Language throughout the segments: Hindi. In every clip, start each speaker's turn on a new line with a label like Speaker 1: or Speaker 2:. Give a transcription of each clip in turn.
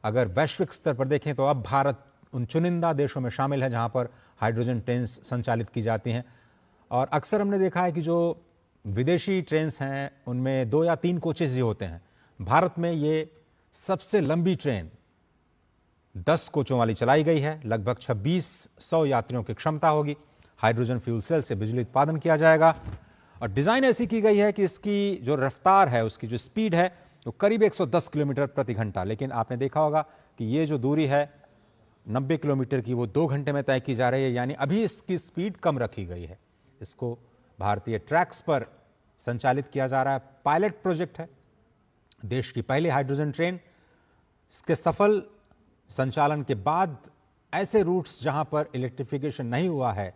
Speaker 1: अगर वैश्विक स्तर पर देखें तो अब भारत उन चुनिंदा देशों में शामिल है जहां पर हाइड्रोजन ट्रेन्स संचालित की जाती हैं। और अक्सर हमने देखा है कि जो विदेशी ट्रेन्स हैं उनमें 2 या 3 कोचेज ही होते हैं। भारत में ये सबसे लंबी ट्रेन 10 कोचों वाली चलाई गई है। लगभग 2600 यात्रियों की क्षमता होगी। हाइड्रोजन फ्यूल सेल से बिजली उत्पादन किया जाएगा और डिजाइन ऐसी की गई है कि इसकी जो रफ्तार है, उसकी जो स्पीड है वो करीब 110 किलोमीटर प्रति घंटा। लेकिन आपने देखा होगा कि ये जो दूरी है 90 किलोमीटर की, वो 2 घंटे में तय की जा रही है, यानी अभी इसकी स्पीड कम रखी गई है। इसको भारतीय ट्रैक्स पर संचालित किया जा रहा है। पायलट प्रोजेक्ट है, देश की पहली हाइड्रोजन ट्रेन। इसके सफल संचालन के बाद ऐसे रूट्स जहां पर इलेक्ट्रिफिकेशन नहीं हुआ है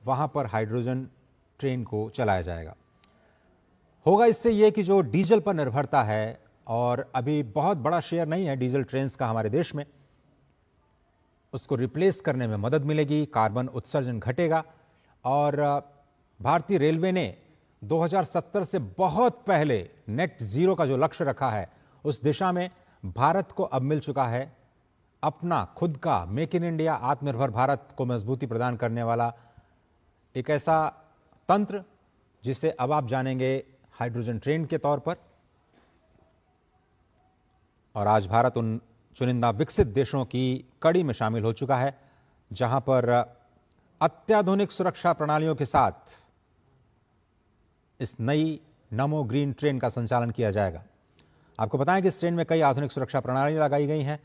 Speaker 1: वहां पर हाइड्रोजन ट्रेन को चलाया जाएगा। होगा इससे यह कि जो डीजल पर निर्भरता है, और अभी बहुत बड़ा शेयर नहीं है डीजल ट्रेन्स का हमारे देश में, उसको रिप्लेस करने में मदद मिलेगी, कार्बन उत्सर्जन घटेगा। और भारतीय रेलवे ने 2070 से बहुत पहले नेट जीरो का जो लक्ष्य रखा है, उस दिशा में भारत को अब मिल चुका है अपना खुद का मेक इन इंडिया, आत्मनिर्भर भारत को मजबूती प्रदान करने वाला एक ऐसा तंत्र जिसे अब आप जानेंगे हाइड्रोजन ट्रेन के तौर पर। और आज भारत उन चुनिंदा विकसित देशों की कड़ी में शामिल हो चुका है जहां पर अत्याधुनिक सुरक्षा प्रणालियों के साथ इस नई नमो ग्रीन ट्रेन का संचालन किया जाएगा। आपको बताएं कि इस ट्रेन में कई आधुनिक सुरक्षा प्रणाली लगाई गई हैं,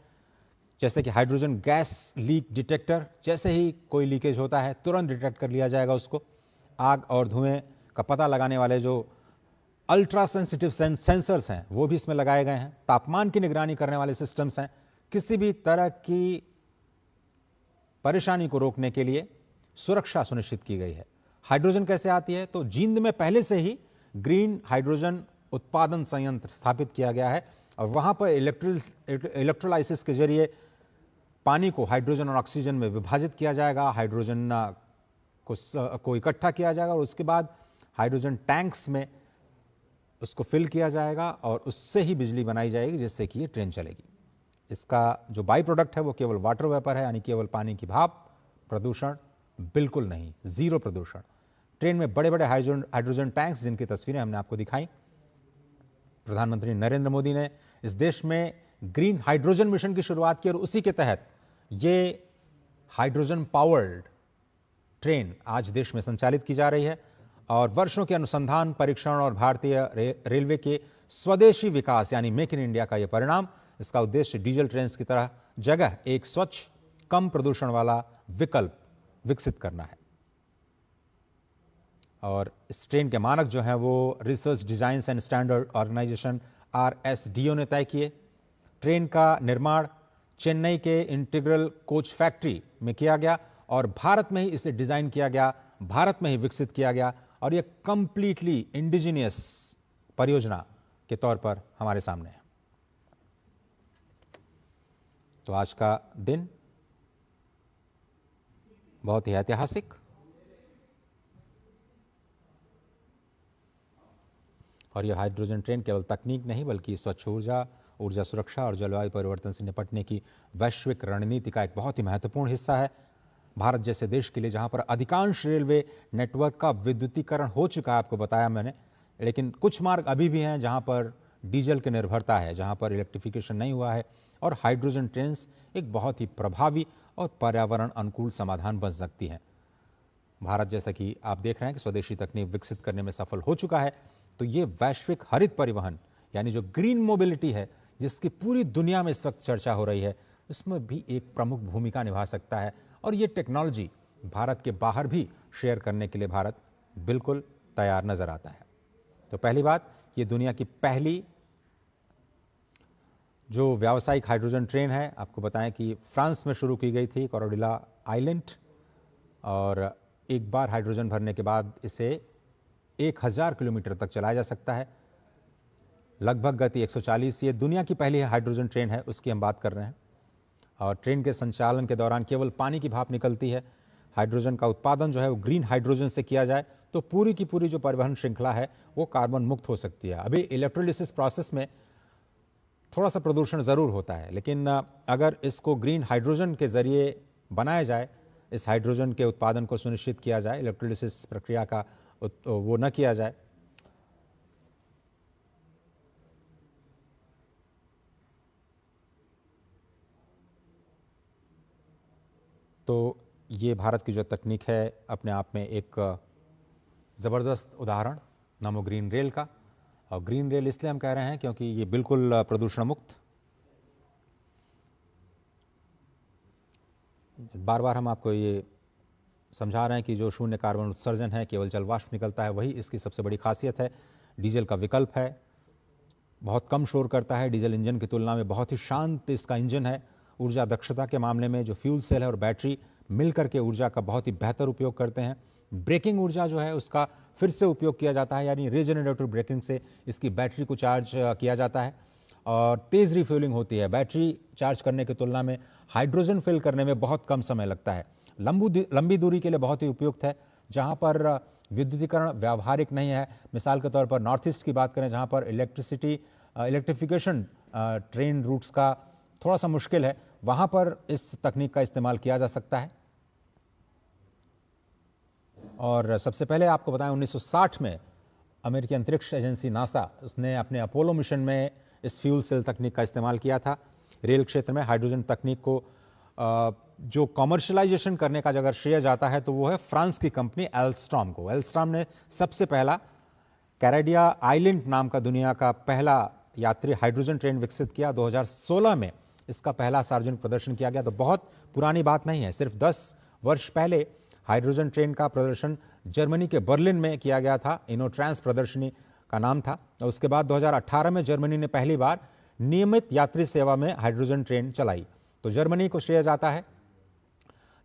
Speaker 1: जैसे कि हाइड्रोजन गैस लीक डिटेक्टर। जैसे ही कोई लीकेज होता है तुरंत डिटेक्ट कर लिया जाएगा उसको। आग और धुएं का पता लगाने वाले जो अल्ट्रा सेंसिटिव सेंसर्स हैं वो भी इसमें लगाए गए हैं। तापमान की निगरानी करने वाले सिस्टम्स हैं। किसी भी तरह की परेशानी को रोकने के लिए सुरक्षा सुनिश्चित की गई है। हाइड्रोजन कैसे आती है, तो जींद में पहले से ही ग्रीन हाइड्रोजन उत्पादन संयंत्र स्थापित किया गया है और वहां पर इलेक्ट्रोलाइसिस के जरिए पानी को हाइड्रोजन और ऑक्सीजन में विभाजित किया जाएगा। हाइड्रोजन को इकट्ठा किया जाएगा और उसके बाद हाइड्रोजन टैंक्स में उसको फिल किया जाएगा और उससे ही बिजली बनाई जाएगी, जिससे कि ये ट्रेन चलेगी। इसका जो बाई प्रोडक्ट है वो केवल वाटर वेपर है, यानी केवल पानी की भाप। प्रदूषण बिल्कुल नहीं, जीरो प्रदूषण। ट्रेन में बड़े बड़े हाइड्रोजन टैंक्स, जिनकी तस्वीरें हमने आपको दिखाई। प्रधानमंत्री नरेंद्र मोदी ने इस देश में ग्रीन हाइड्रोजन मिशन की शुरुआत की और उसी के तहत ये हाइड्रोजन पावर्ड ट्रेन आज देश में संचालित की जा रही है। और वर्षों के अनुसंधान, परीक्षण और भारतीय रेलवे के स्वदेशी विकास यानी मेक इन इंडिया का यह परिणाम। इसका उद्देश्य डीजल ट्रेन की तरह जगह एक स्वच्छ, कम प्रदूषण वाला विकल्प विकसित करना है। और इस ट्रेन के मानक जो हैं वो research design and standard organization RSDO ने तय किए। ट्रेन का निर्माण चेन्नई के इंटीग्रल कोच फैक्ट्री में किया गया और भारत में ही इसे डिजाइन किया गया, भारत में ही विकसित किया गया और यह कंप्लीटली इंडिजिनियस परियोजना के तौर पर हमारे सामने है। तो आज का दिन बहुत ही ऐतिहासिक और यह हाइड्रोजन ट्रेन केवल तकनीक नहीं बल्कि स्वच्छ ऊर्जा सुरक्षा और जलवायु परिवर्तन से निपटने की वैश्विक रणनीति का एक बहुत ही महत्वपूर्ण हिस्सा है। भारत जैसे देश के लिए जहां पर अधिकांश रेलवे नेटवर्क का विद्युतीकरण हो चुका है, आपको बताया मैंने, लेकिन कुछ मार्ग अभी भी हैं जहां पर डीजल की निर्भरता है, जहां पर इलेक्ट्रिफिकेशन नहीं हुआ है। और हाइड्रोजन ट्रेन्स एक बहुत ही प्रभावी और पर्यावरण अनुकूल समाधान बन सकती हैं। भारत जैसा कि आप देख रहे हैं कि स्वदेशी तकनीक विकसित करने में सफल हो चुका है, तो ये वैश्विक हरित परिवहन यानी जो ग्रीन मोबिलिटी है, जिसकी पूरी दुनिया में इस वक्त चर्चा हो रही है, इसमें भी एक प्रमुख भूमिका निभा सकता है। और ये टेक्नोलॉजी भारत के बाहर भी शेयर करने के लिए भारत बिल्कुल तैयार नजर आता है। तो पहली बात, ये दुनिया की पहली जो व्यावसायिक हाइड्रोजन ट्रेन है। आपको बताएं कि फ्रांस में शुरू की गई थी, कोरोडिला आइलैंड, और एक बार हाइड्रोजन भरने के बाद इसे 1000 किलोमीटर तक चलाया जा सकता है। लगभग गति 140। ये दुनिया की पहली हाइड्रोजन ट्रेन है, उसकी हम बात कर रहे हैं। और ट्रेन के संचालन के दौरान केवल पानी की भाप निकलती है। हाइड्रोजन का उत्पादन जो है वो ग्रीन हाइड्रोजन से किया जाए तो पूरी की पूरी जो परिवहन श्रृंखला है वो कार्बन मुक्त हो सकती है। अभी इलेक्ट्रोलिसिस प्रोसेस में थोड़ा सा प्रदूषण ज़रूर होता है, लेकिन अगर इसको ग्रीन हाइड्रोजन के ज़रिए बनाया जाए, इस हाइड्रोजन के उत्पादन को सुनिश्चित किया जाए, इलेक्ट्रोलिसिस प्रक्रिया का वो न किया जाए, तो ये भारत की जो तकनीक है अपने आप में एक ज़बरदस्त उदाहरण नमो ग्रीन रेल का। और ग्रीन रेल इसलिए हम कह रहे हैं क्योंकि ये बिल्कुल प्रदूषण मुक्त, बार बार हम आपको ये समझा रहे हैं कि जो शून्य कार्बन उत्सर्जन है, केवल जल वाष्प निकलता है, वही इसकी सबसे बड़ी खासियत है। डीजल का विकल्प है, बहुत कम शोर करता है, डीजल इंजन की तुलना में बहुत ही शांत इसका इंजन है। ऊर्जा दक्षता के मामले में जो फ्यूल सेल है और बैटरी मिलकर के ऊर्जा का बहुत ही बेहतर उपयोग करते हैं। ब्रेकिंग ऊर्जा जो है उसका फिर से उपयोग किया जाता है, यानी रीजनरेटिव ब्रेकिंग से इसकी बैटरी को चार्ज किया जाता है और तेज़ रिफ्यूलिंग होती है। बैटरी चार्ज करने की तुलना में हाइड्रोजन फिल करने में बहुत कम समय लगता है। लंबी दूरी के लिए बहुत ही उपयुक्त है, जहाँ पर विद्युतीकरण व्यावहारिक नहीं है। मिसाल के तौर पर नॉर्थ ईस्ट की बात करें, जहाँ पर इलेक्ट्रिफिकेशन ट्रेन रूट्स का थोड़ा सा मुश्किल है, वहाँ पर इस तकनीक का इस्तेमाल किया जा सकता है। और सबसे पहले आपको बताएं 1960 में अमेरिकी अंतरिक्ष एजेंसी नासा, उसने अपने अपोलो मिशन में इस फ्यूल सेल तकनीक का इस्तेमाल किया था। रेल क्षेत्र में हाइड्रोजन तकनीक को जो कॉमर्शलाइजेशन करने का अगर श्रेय जाता है तो वो है फ्रांस की कंपनी एल्स्ट्रॉम को। एल्स्ट्रॉम ने सबसे पहला कैरेडिया आइलैंड नाम का दुनिया का पहला यात्री हाइड्रोजन ट्रेन विकसित किया। 2016 में इसका पहला सार्वजनिक प्रदर्शन किया गया। तो बहुत पुरानी बात नहीं है, सिर्फ 10 वर्ष पहले हाइड्रोजन ट्रेन का प्रदर्शन जर्मनी के बर्लिन में किया गया था। इनोट्रांस प्रदर्शनी का नाम था। और उसके बाद 2018 में जर्मनी ने पहली बार नियमित यात्री सेवा में हाइड्रोजन ट्रेन चलाई। तो जर्मनी को श्रेय जाता है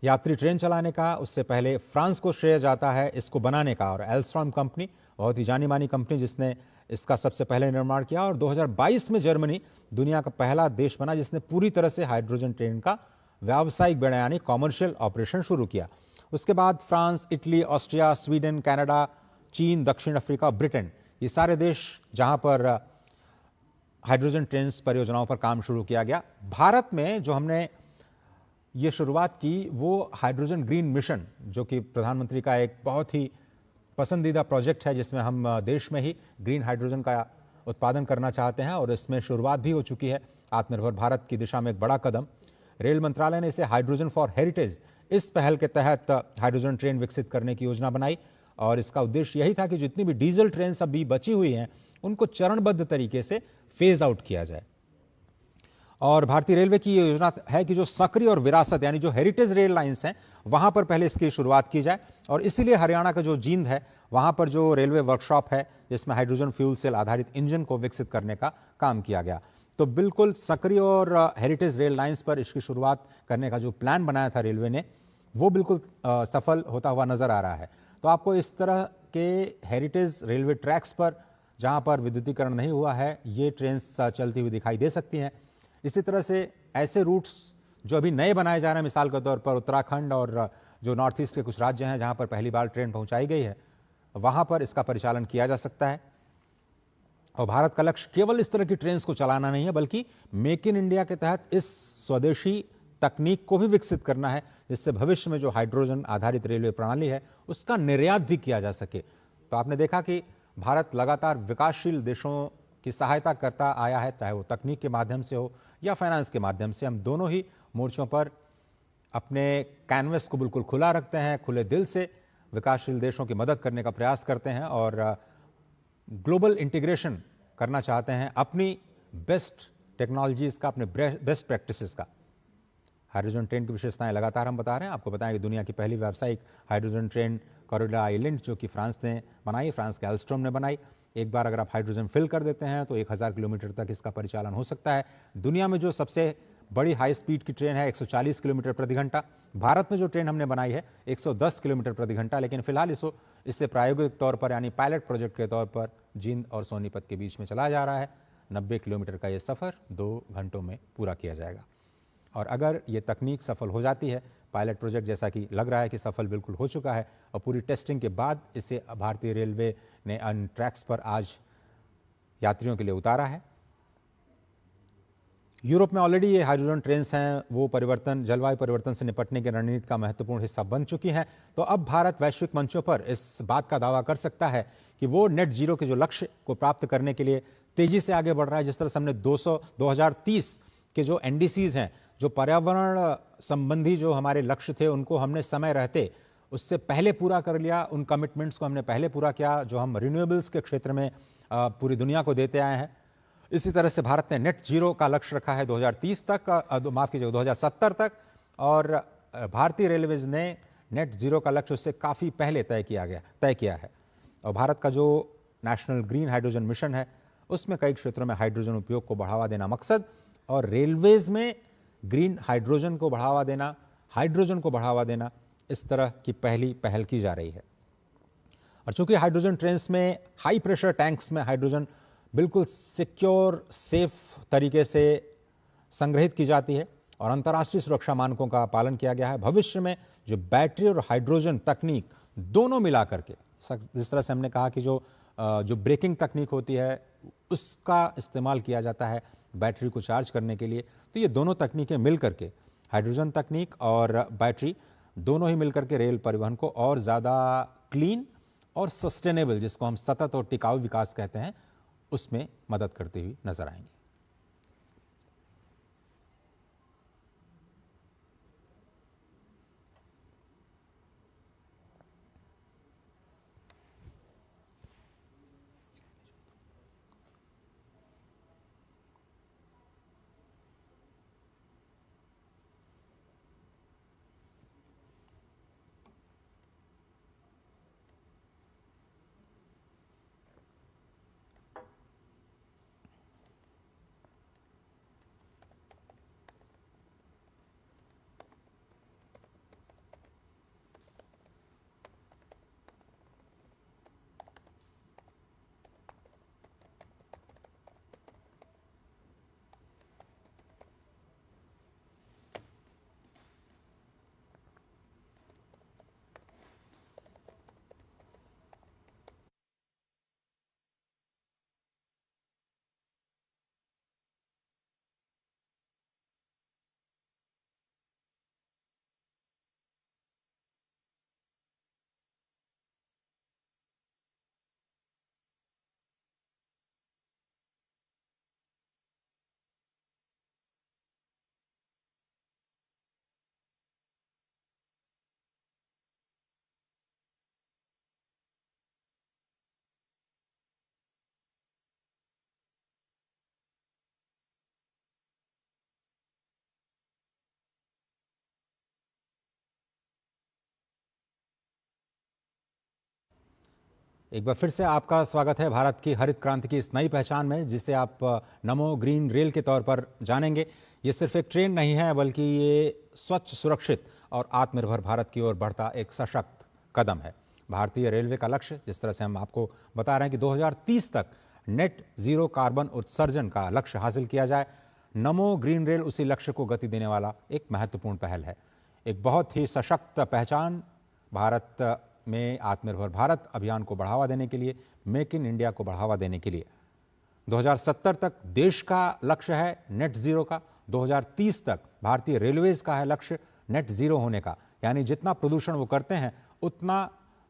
Speaker 1: यात्री ट्रेन चलाने का, उससे पहले फ्रांस को श्रेय जाता है इसको बनाने का। और एल्स्ट्रॉम कंपनी बहुत ही जानी मानी कंपनी जिसने इसका सबसे पहले निर्माण किया। और 2022 में जर्मनी दुनिया का पहला देश बना जिसने पूरी तरह से हाइड्रोजन ट्रेन का व्यावसायिक बेड़ा यानी कॉमर्शियल ऑपरेशन शुरू किया। उसके बाद France, Italy, Austria, Sweden, Canada, चीन, दक्षिण अफ्रीका, ब्रिटेन, ये सारे देश जहां पर हाइड्रोजन ट्रेन परियोजनाओं पर काम शुरू किया गया। भारत में जो हमने ये शुरुआत की वो हाइड्रोजन ग्रीन मिशन, जो कि प्रधानमंत्री का एक बहुत ही पसंदीदा प्रोजेक्ट है, जिसमें हम देश में ही ग्रीन हाइड्रोजन का उत्पादन करना चाहते हैं और इसमें शुरुआत भी हो चुकी है। आत्मनिर्भर भारत की दिशा में एक बड़ा कदम। रेल मंत्रालय ने इसे हाइड्रोजन फॉर हेरिटेज, इस पहल के तहत हाइड्रोजन ट्रेन विकसित करने की योजना बनाई। और इसका उद्देश्य यही था कि जितनी भी डीजल ट्रेन अभी बची हुई हैं उनको चरणबद्ध तरीके से फेज आउट किया जाए। और भारतीय रेलवे की ये योजना है कि जो सक्रिय और विरासत यानी जो हेरिटेज रेल लाइंस हैं वहां पर पहले इसकी शुरुआत की जाए। और इसीलिए हरियाणा का जो जींद है वहां पर जो रेलवे वर्कशॉप है जिसमें हाइड्रोजन फ्यूल सेल आधारित इंजन को विकसित करने का काम किया गया। तो बिल्कुल सक्रिय और हेरिटेज रेल लाइंस पर इसकी शुरुआत करने का जो प्लान बनाया था रेलवे ने, वो बिल्कुल सफल होता हुआ नजर आ रहा है। तो आपको इस तरह के हेरिटेज रेलवे ट्रैक्स पर जहां पर विद्युतीकरण नहीं हुआ है ये ट्रेन चलती हुई दिखाई दे सकती हैं। इसी तरह से ऐसे रूट्स जो अभी नए बनाए जा रहे हैं, मिसाल के तौर पर उत्तराखंड और जो नॉर्थ ईस्ट के कुछ राज्य हैं जहां पर पहली बार ट्रेन पहुंचाई गई है, वहां पर इसका परिचालन किया जा सकता है। और भारत का लक्ष्य केवल इस तरह की ट्रेन को चलाना नहीं है, बल्कि मेक इन इंडिया के तहत इस स्वदेशी तकनीक को भी विकसित करना है, जिससे भविष्य में जो हाइड्रोजन आधारित रेलवे प्रणाली है उसका निर्यात भी किया जा सके। तो आपने देखा कि भारत लगातार विकासशील देशों की सहायता करता आया है, चाहे वो तकनीक के माध्यम से हो या फाइनेंस के माध्यम से। हम दोनों ही मोर्चों पर अपने कैनवस को बिल्कुल खुला रखते हैं, खुले दिल से विकासशील देशों की मदद करने का प्रयास करते हैं और ग्लोबल इंटीग्रेशन करना चाहते हैं अपनी बेस्ट टेक्नोलॉजीज का, अपने बेस्ट प्रैक्टिसेस का। हाइड्रोजन ट्रेन की विशेषताएं लगातार हम बता रहे हैं। आपको बताएं कि दुनिया की पहली व्यावसायिक हाइड्रोजन ट्रेन कॉरिडोर आइलैंड जो कि फ्रांस ने बनाई, फ्रांस के एल्स्ट्रॉम ने बनाई। एक बार अगर आप हाइड्रोजन फिल कर देते हैं तो 1000 किलोमीटर तक इसका परिचालन हो सकता है। दुनिया में जो सबसे बड़ी हाई स्पीड की ट्रेन है 140 किलोमीटर प्रति घंटा। भारत में जो ट्रेन हमने बनाई है 110 किलोमीटर प्रति घंटा, लेकिन फिलहाल इससे प्रायोगिक तौर पर यानी पायलट प्रोजेक्ट के तौर पर जींद और सोनीपत के बीच में चलाया जा रहा है। 90 किलोमीटर का ये सफ़र 2 घंटों में पूरा किया जाएगा। और अगर ये तकनीक सफल हो जाती है, पायलट प्रोजेक्ट जैसा कि लग रहा है कि सफल बिल्कुल हो चुका है, और पूरी टेस्टिंग के बाद इसे भारतीय रेलवे ने अन ट्रैक्स पर आज यात्रियों के लिए उतारा है, यूरोप में ऑलरेडी ये हाइड्रोजन ट्रेन्स हैं, वो परिवर्तन, जलवायु परिवर्तन से निपटने की रणनीति का महत्वपूर्ण हिस्सा बन चुकी हैं। तो अब भारत वैश्विक मंचों पर इस बात का दावा कर सकता है कि वो नेट जीरो के जो लक्ष्य को प्राप्त करने के लिए तेजी से आगे बढ़ रहा है। जिस तरह से हमने 2030 के जो एनडीसीज हैं, जो पर्यावरण संबंधी जो हमारे लक्ष्य थे, उनको हमने समय रहते उससे पहले पूरा कर लिया। उन कमिटमेंट्स को हमने पहले पूरा किया जो हम रिन्यूएबल्स के क्षेत्र में पूरी दुनिया को देते आए हैं। इसी तरह से भारत ने नेट जीरो का लक्ष्य रखा है 2030 तक, माफ कीजिए 2070 तक, और भारतीय रेलवेज ने नेट जीरो का लक्ष्य उससे काफ़ी पहले तय किया है। और भारत का जो नेशनल ग्रीन हाइड्रोजन मिशन है, उसमें कई क्षेत्रों में हाइड्रोजन उपयोग को बढ़ावा देना मकसद, और रेलवेज में ग्रीन हाइड्रोजन को बढ़ावा देना, हाइड्रोजन को बढ़ावा देना, इस तरह की पहल की जा रही है। और चूंकि हाइड्रोजन ट्रेन्स में हाई प्रेशर टैंक्स में हाइड्रोजन बिल्कुल सिक्योर, सेफ तरीके से संग्रहित की जाती है और अंतर्राष्ट्रीय सुरक्षा मानकों का पालन किया गया है। भविष्य में जो बैटरी और हाइड्रोजन तकनीक दोनों मिलाकर के, जिस तरह से हमने कहा कि जो ब्रेकिंग तकनीक होती है उसका इस्तेमाल किया जाता है बैटरी को चार्ज करने के लिए, तो ये दोनों तकनीकें मिलकर के, हाइड्रोजन तकनीक और बैटरी दोनों ही मिलकर के रेल परिवहन को और ज़्यादा क्लीन और सस्टेनेबल, जिसको हम सतत और टिकाऊ विकास कहते हैं, उसमें मदद करती हुई नजर आएंगी। एक बार फिर से आपका स्वागत है भारत की हरित क्रांति की इस नई पहचान में, जिसे आप नमो ग्रीन रेल के तौर पर जानेंगे। ये सिर्फ एक ट्रेन नहीं है, बल्कि ये स्वच्छ, सुरक्षित और आत्मनिर्भर भारत की ओर बढ़ता एक सशक्त कदम है। भारतीय रेलवे का लक्ष्य, जिस तरह से हम आपको बता रहे हैं कि 2030 तक नेट जीरो कार्बन उत्सर्जन का लक्ष्य हासिल किया जाए, नमो ग्रीन रेल उसी लक्ष्य को गति देने वाला एक महत्वपूर्ण पहल है। एक बहुत ही सशक्त पहचान भारत में आत्मनिर्भर भारत अभियान को बढ़ावा देने के लिए, मेक इन इंडिया को बढ़ावा देने के लिए। 2070 तक देश का लक्ष्य है नेट जीरो का, 2030 तक भारतीय रेलवेज का है लक्ष्य नेट जीरो होने का, यानी जितना प्रदूषण वो करते हैं उतना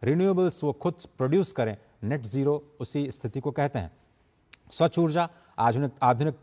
Speaker 1: रिन्यूएबल्स वो खुद प्रोड्यूस करें। नेट जीरो उसी स्थिति को कहते हैं। स्वच्छ ऊर्जा, आधुनिक